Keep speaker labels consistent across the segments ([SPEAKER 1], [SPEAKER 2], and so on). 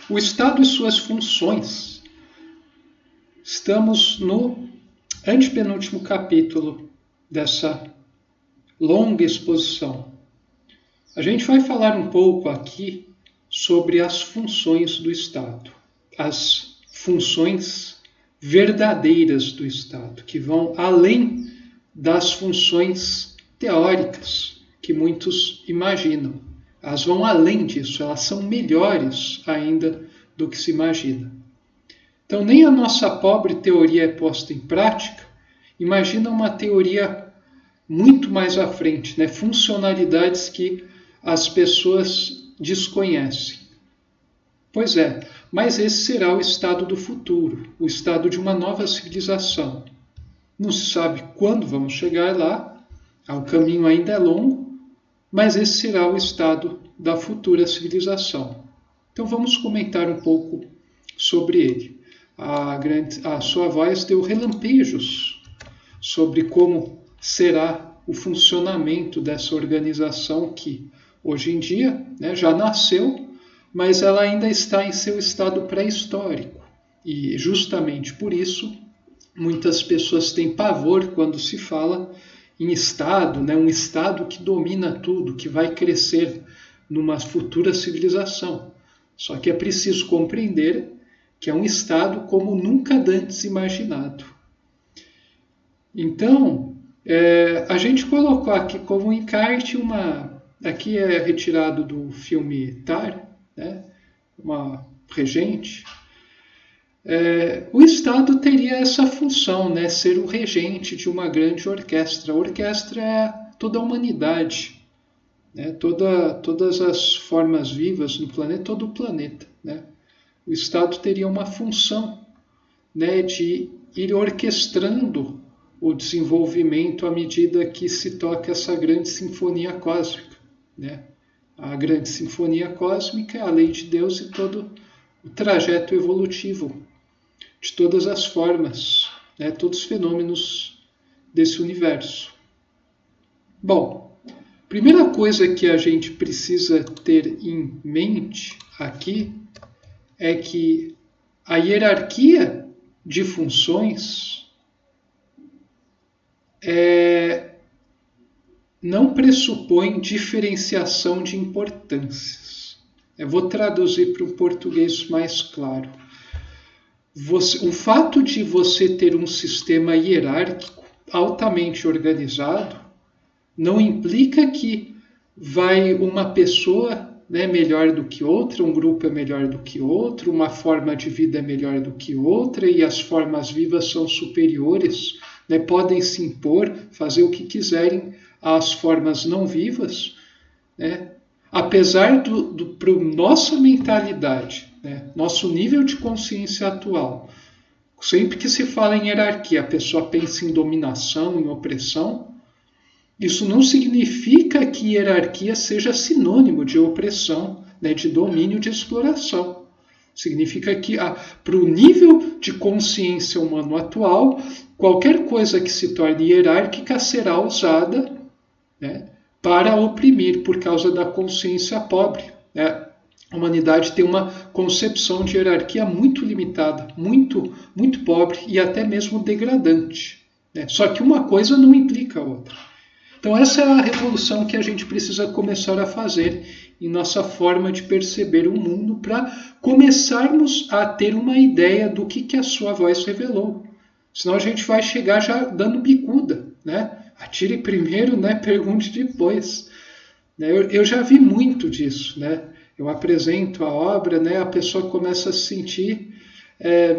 [SPEAKER 1] O Estado e suas funções. Estamos no antepenúltimo capítulo dessa longa exposição. A gente vai falar um pouco aqui sobre as funções do Estado, as funções verdadeiras do Estado, que vão além das funções teóricas que muitos imaginam. Elas vão além disso, elas são melhores ainda do que se imagina. Então, nem a nossa pobre teoria é posta em prática. Imagina uma teoria muito mais à frente, né? Funcionalidades que as pessoas desconhecem. Pois é, mas esse será o estado do futuro, o estado de uma nova civilização. Não se sabe quando vamos chegar lá, o caminho ainda é longo, mas esse será o estado da futura civilização. Então vamos comentar um pouco sobre ele. A sua voz deu relampejos sobre como será o funcionamento dessa organização que hoje em dia, né, já nasceu, mas ela ainda está em seu estado pré-histórico. E justamente por isso, muitas pessoas têm pavor quando se fala em Estado, né, um Estado que domina tudo, que vai crescer numa futura civilização. Só que é preciso compreender que é um Estado como nunca antes imaginado. Então, a gente colocou aqui como encarte aqui é retirado do filme Tar, né? Uma regente. O Estado teria essa função, né? Ser o regente de uma grande orquestra. A orquestra é toda a humanidade, né? Todas as formas vivas no planeta, todo o planeta, né? O Estado teria uma função, né, de ir orquestrando o desenvolvimento à medida que se toca essa grande sinfonia cósmica, né? A grande sinfonia cósmica é a lei de Deus e todo o trajeto evolutivo de todas as formas, né? Todos os fenômenos desse universo. Bom, primeira coisa que a gente precisa ter em mente aqui é que a hierarquia de funções não pressupõe diferenciação de importâncias. Eu vou traduzir para um português mais claro. O fato de você ter um sistema hierárquico altamente organizado não implica que vai uma pessoa, né, melhor do que outra, um grupo é melhor do que outro, uma forma de vida é melhor do que outra e as formas vivas são superiores, né, podem se impor, fazer o que quiserem às formas não vivas, né, apesar para nossa mentalidade, né, nosso nível de consciência atual. Sempre que se fala em hierarquia, a pessoa pensa em dominação, em opressão. Isso não significa que hierarquia seja sinônimo de opressão, né, de domínio, de exploração. Significa que, para o nível de consciência humano atual, qualquer coisa que se torne hierárquica será usada, né, para oprimir, por causa da consciência pobre, né? A humanidade tem uma concepção de hierarquia muito limitada, muito, muito pobre e até mesmo degradante, né? Só que uma coisa não implica a outra. Então essa é a revolução que a gente precisa começar a fazer em nossa forma de perceber o mundo para começarmos a ter uma ideia do que a sua voz revelou. Senão a gente vai chegar já dando bicuda, né? Atire primeiro, né? Pergunte depois. Eu já vi muito disso, né? Eu apresento a obra, né? A pessoa começa a se sentir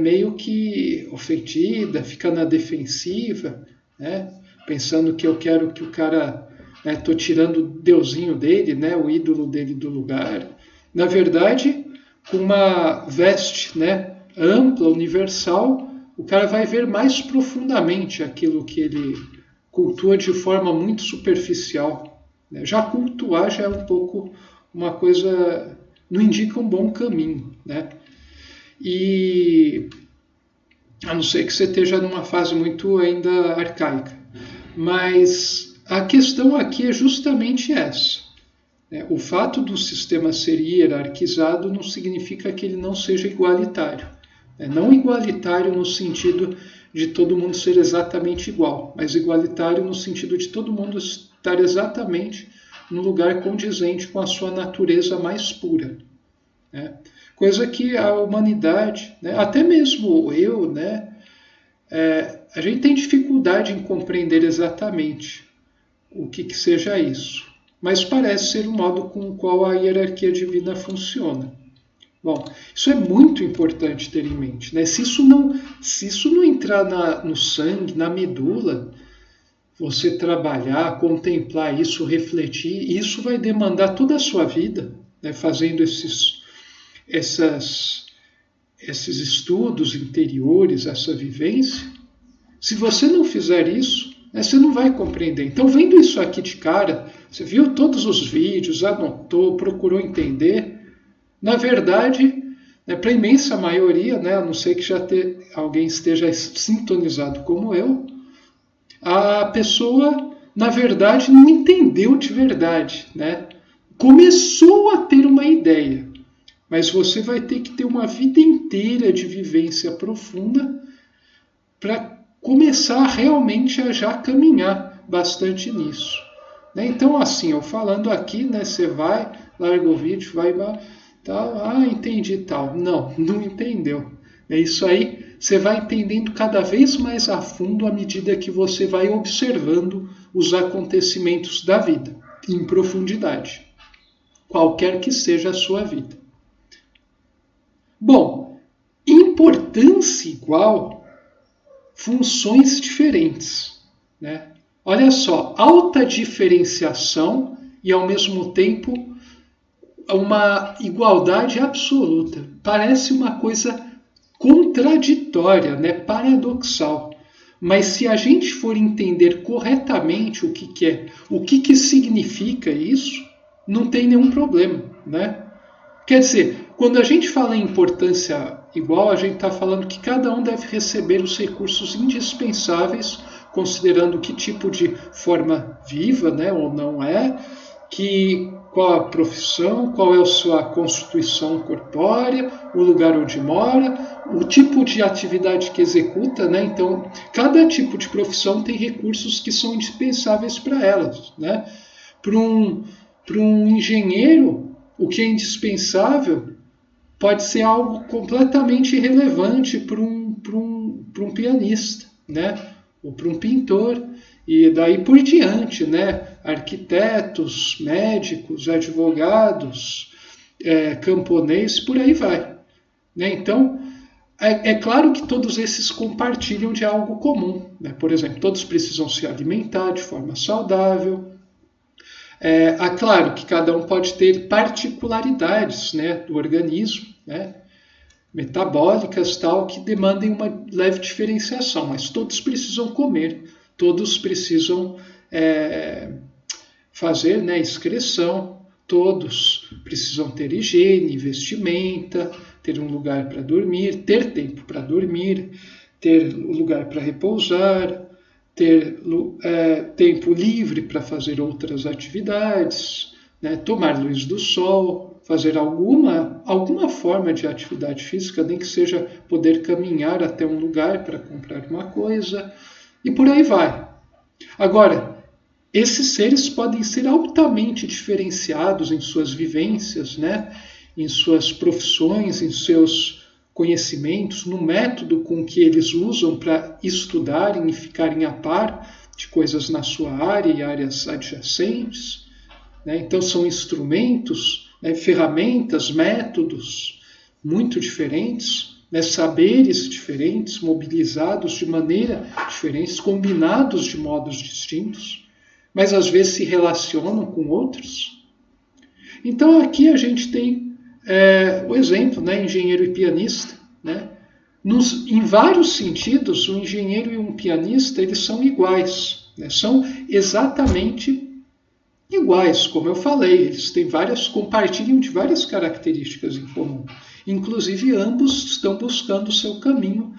[SPEAKER 1] meio que ofendida, fica na defensiva, né? Pensando que eu quero que o cara, estou tirando o deusinho dele, né? O ídolo dele do lugar. Na verdade, com uma veste, né, ampla, universal, o cara vai ver mais profundamente aquilo que ele cultua de forma muito superficial. Já cultuar já é um pouco uma coisa, não indica um bom caminho, né? E a não ser que você esteja numa fase muito ainda arcaica. Mas a questão aqui é justamente essa. O fato do sistema ser hierarquizado não significa que ele não seja igualitário. Não igualitário no sentido de todo mundo ser exatamente igual, mas igualitário no sentido de todo mundo estar exatamente no lugar condizente com a sua natureza mais pura. Coisa que a humanidade, até mesmo eu, a gente tem dificuldade em compreender exatamente o que seja isso. Mas parece ser o modo com o qual a hierarquia divina funciona. Bom, isso é muito importante ter em mente. Se isso não entrar no sangue, na medula, você trabalhar, contemplar isso, refletir, isso vai demandar toda a sua vida, fazendo esses estudos interiores, essa vivência. Se você não fizer isso, você não vai compreender. Então, vendo isso aqui de cara, você viu todos os vídeos, anotou, procurou entender. Na verdade, para a imensa maioria, a não ser que alguém esteja sintonizado como eu, a pessoa, na verdade, não entendeu de verdade. Começou a ter uma ideia, mas você vai ter que ter uma vida inteira de vivência profunda para começar realmente a já caminhar bastante nisso. Então, assim, eu falando aqui, você vai, larga o vídeo, vai, tal, entendi tal. Não entendeu. Isso aí você vai entendendo cada vez mais a fundo à medida que você vai observando os acontecimentos da vida, em profundidade, qualquer que seja a sua vida. Bom, importância igual, funções diferentes. Olha só, alta diferenciação e ao mesmo tempo uma igualdade absoluta. Parece uma coisa contraditória, paradoxal. Mas se a gente for entender corretamente o que é, o que significa isso, não tem nenhum problema. Quer dizer, quando a gente fala em importância igual, a gente está falando que cada um deve receber os recursos indispensáveis, considerando que tipo de forma viva, ou não é, qual a profissão, qual é a sua constituição corpórea, o lugar onde mora, o tipo de atividade que executa. Então, cada tipo de profissão tem recursos que são indispensáveis para elas. Para um engenheiro, o que é indispensável pode ser algo completamente irrelevante para um pianista, ou para um pintor, e daí por diante, arquitetos, médicos, advogados, camponeses, por aí vai. Então, é claro que todos esses compartilham de algo comum. Por exemplo, todos precisam se alimentar de forma saudável. Claro que cada um pode ter particularidades do organismo, metabólicas, tal, que demandem uma leve diferenciação, mas todos precisam comer, todos precisam fazer excreção, todos precisam ter higiene, vestimenta, ter um lugar para dormir, ter tempo para dormir, ter lugar para repousar, ter tempo livre para fazer outras atividades, tomar luz do sol, fazer alguma forma de atividade física, nem que seja poder caminhar até um lugar para comprar uma coisa, e por aí vai. Agora, esses seres podem ser altamente diferenciados em suas vivências, em suas profissões, em seus conhecimentos, no método com que eles usam para estudarem e ficarem a par de coisas na sua área e áreas adjacentes. Então são instrumentos, ferramentas, métodos muito diferentes, saberes diferentes, mobilizados de maneira diferente, combinados de modos distintos, mas às vezes se relacionam com outros. Então aqui a gente tem o exemplo, engenheiro e pianista. Em vários sentidos, um engenheiro e um pianista eles são iguais, são exatamente iguais, como eu falei, eles compartilham de várias características em comum. Inclusive, ambos estão buscando o seu caminho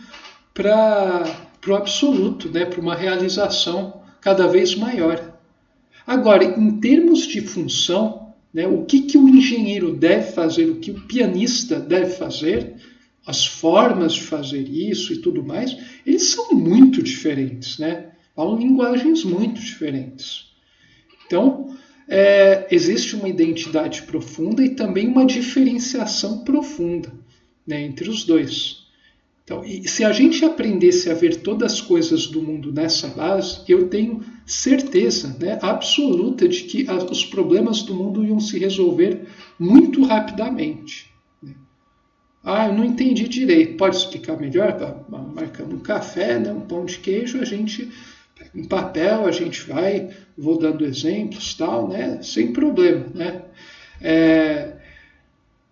[SPEAKER 1] para o absoluto, para uma realização cada vez maior. Agora, em termos de função, né? O que o engenheiro deve fazer, o que o pianista deve fazer, as formas de fazer isso e tudo mais, eles são muito diferentes, né? Falam linguagens muito diferentes. Então, existe uma identidade profunda e também uma diferenciação profunda, né, entre os dois. Então, e se a gente aprendesse a ver todas as coisas do mundo nessa base, eu tenho certeza, né, absoluta de que os problemas do mundo iam se resolver muito rapidamente. Eu não entendi direito. Pode explicar melhor? Marcando um café, né, um pão de queijo, a gente pega um papel, a gente vou dando exemplos, tal, né, sem problema, né?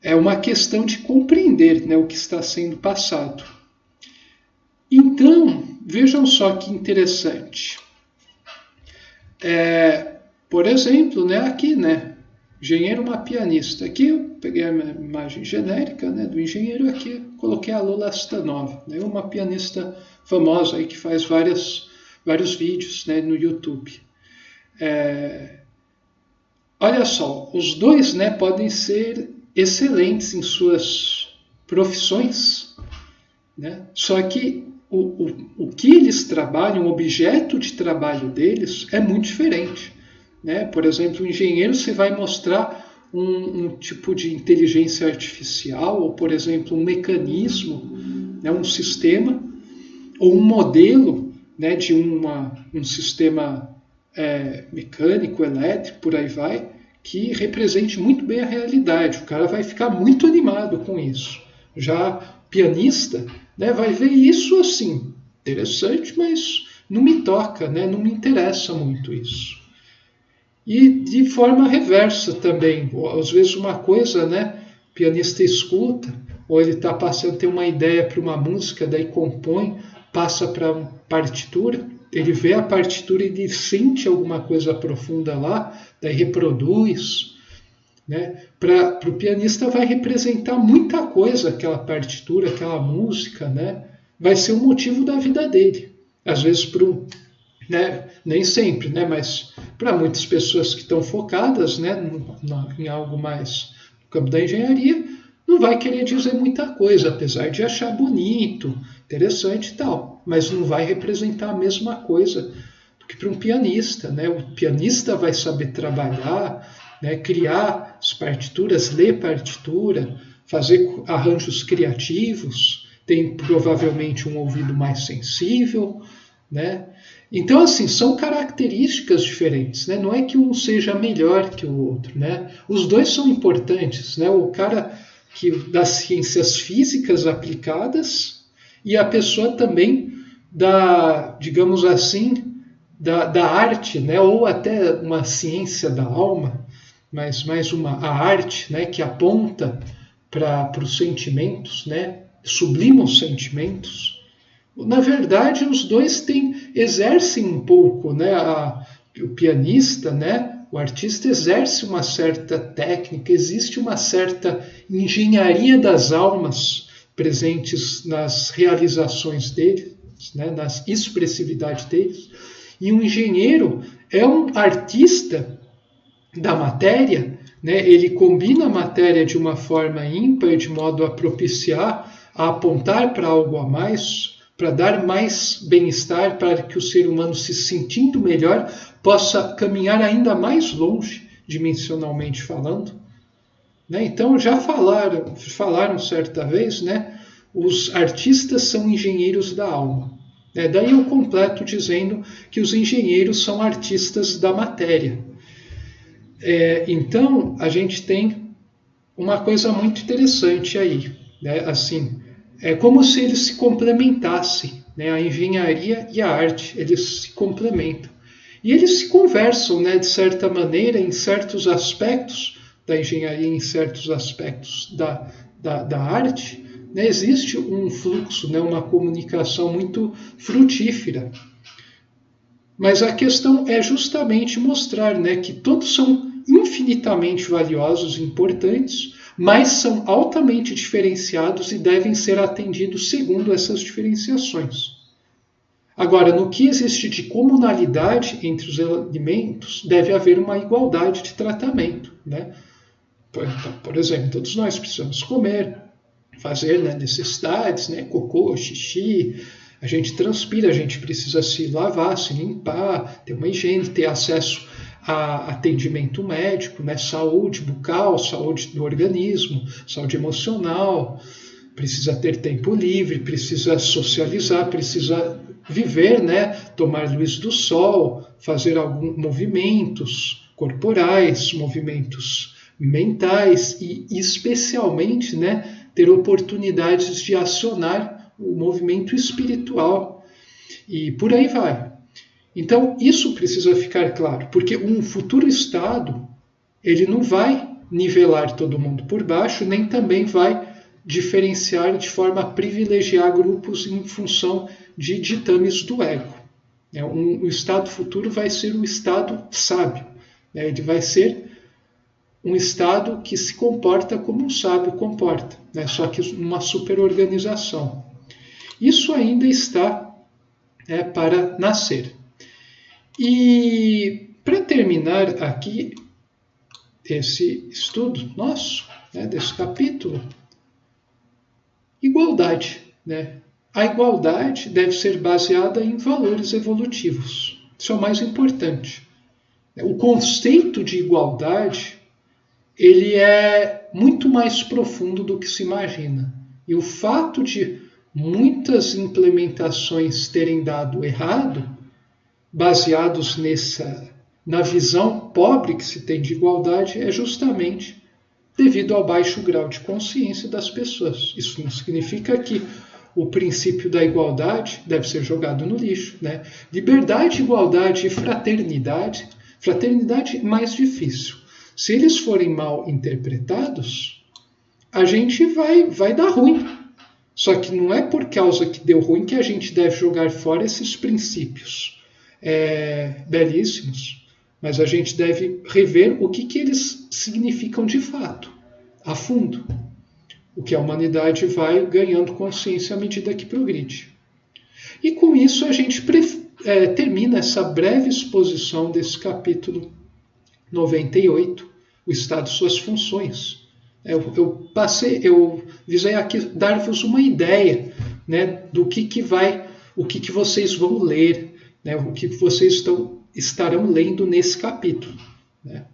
[SPEAKER 1] É uma questão de compreender, né, o que está sendo passado. Então, vejam só que interessante. Por exemplo, né, aqui, né, engenheiro, uma pianista. Aqui eu peguei a imagem genérica, né, do engenheiro, aqui coloquei a Lola Astanova, né, uma pianista famosa aí que faz vários vídeos, né, no YouTube. Olha só, os dois, né, podem ser excelentes em suas profissões, né, só que o que eles trabalham, o objeto de trabalho deles é muito diferente. Né? Por exemplo, o engenheiro, você vai mostrar um tipo de inteligência artificial, ou, por exemplo, um mecanismo, né, um sistema, ou um modelo, né, de um sistema mecânico, elétrico, por aí vai, que represente muito bem a realidade. O cara vai ficar muito animado com isso. Já pianista, né, vai ver isso assim, interessante, mas não me toca, né, não me interessa muito isso. E de forma reversa também, às vezes uma coisa, né, o pianista escuta, ou ele está passando, tem uma ideia para uma música, daí compõe, passa para uma partitura, ele vê a partitura e ele sente alguma coisa profunda lá, daí reproduz. Né? Para o pianista vai representar muita coisa, aquela partitura, aquela música, né? Vai ser o motivo da vida dele. Às vezes, né? Nem sempre, né? Mas para muitas pessoas que estão focadas, né, em algo mais no campo da engenharia, não vai querer dizer muita coisa, apesar de achar bonito, interessante e tal, mas não vai representar a mesma coisa do que para um pianista. Né? O pianista vai saber trabalhar, né, criar as partituras, ler partitura, fazer arranjos criativos, tem provavelmente um ouvido mais sensível, né? Então, assim, são características diferentes, né? Não é que um seja melhor que o outro, né? Os dois são importantes, né? O cara das ciências físicas aplicadas e a pessoa também digamos assim, da arte, né? Ou até uma ciência da alma, mas mais a arte, né, que aponta para os sentimentos, né, sublima os sentimentos. Na verdade, os dois exercem um pouco, né, o pianista, né, o artista exerce uma certa técnica, existe uma certa engenharia das almas presentes nas realizações deles, né, na expressividade deles. E um engenheiro é um artista da matéria, né? Ele combina a matéria de uma forma ímpar, de modo a propiciar, a apontar para algo a mais, para dar mais bem-estar, para que o ser humano, se sentindo melhor, possa caminhar ainda mais longe, dimensionalmente falando. Né? Então, já falaram certa vez, né? Os artistas são engenheiros da alma. Daí eu completo dizendo que os engenheiros são artistas da matéria. Então, a gente tem uma coisa muito interessante aí. Né? Assim, é como se eles se complementassem, né? A engenharia e a arte, eles se complementam. E eles se conversam, né, de certa maneira, em certos aspectos da engenharia, em certos aspectos da arte. Né? Existe um fluxo, né, uma comunicação muito frutífera. Mas a questão é justamente mostrar, né, que todos são infinitamente valiosos e importantes, mas são altamente diferenciados e devem ser atendidos segundo essas diferenciações. Agora, no que existe de comunalidade entre os elementos, deve haver uma igualdade de tratamento, né? Por exemplo, todos nós precisamos comer, fazer, né, necessidades, né, cocô, xixi, a gente transpira, a gente precisa se lavar, se limpar, ter uma higiene, ter acesso a atendimento médico, né, saúde bucal, saúde do organismo, saúde emocional, precisa ter tempo livre, precisa socializar, precisa viver, né, tomar luz do sol, fazer alguns movimentos corporais, movimentos mentais e especialmente, né, ter oportunidades de acionar o movimento espiritual e por aí vai. Então isso precisa ficar claro, porque um futuro Estado ele não vai nivelar todo mundo por baixo, nem também vai diferenciar de forma a privilegiar grupos em função de ditames do ego. O Estado futuro vai ser um Estado sábio, né? Ele vai ser um Estado que se comporta como um sábio comporta, né? Só que uma superorganização. Isso ainda está para nascer. E para terminar aqui esse estudo nosso, né, desse capítulo, igualdade, né? A igualdade deve ser baseada em valores evolutivos. Isso é o mais importante. O conceito de igualdade ele é muito mais profundo do que se imagina. E o fato de muitas implementações terem dado errado, baseados na visão pobre que se tem de igualdade, é justamente devido ao baixo grau de consciência das pessoas. Isso não significa que o princípio da igualdade deve ser jogado no lixo, né? Liberdade, igualdade e fraternidade é mais difícil. Se eles forem mal interpretados, a gente vai dar ruim. Só que não é por causa que deu ruim que a gente deve jogar fora esses princípios belíssimos. Mas a gente deve rever o que eles significam de fato, a fundo. O que a humanidade vai ganhando consciência à medida que progride. E com isso a gente termina essa breve exposição desse capítulo 98, o Estado e suas funções. Eu visei aqui dar-vos uma ideia, né, do o que vocês vão ler, né, o que vocês estarão lendo nesse capítulo, né?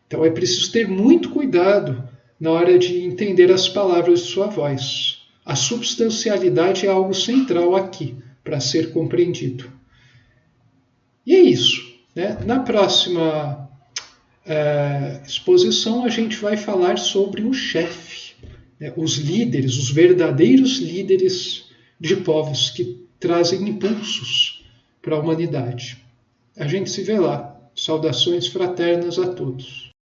[SPEAKER 1] Então é preciso ter muito cuidado na hora de entender as palavras de sua voz. A substancialidade é algo central aqui para ser compreendido. E é isso, né? Na próxima exposição a gente vai falar sobre o chefe, né? Os líderes, os verdadeiros líderes de povos que trazem impulsos para a humanidade. A gente se vê lá. Saudações fraternas a todos.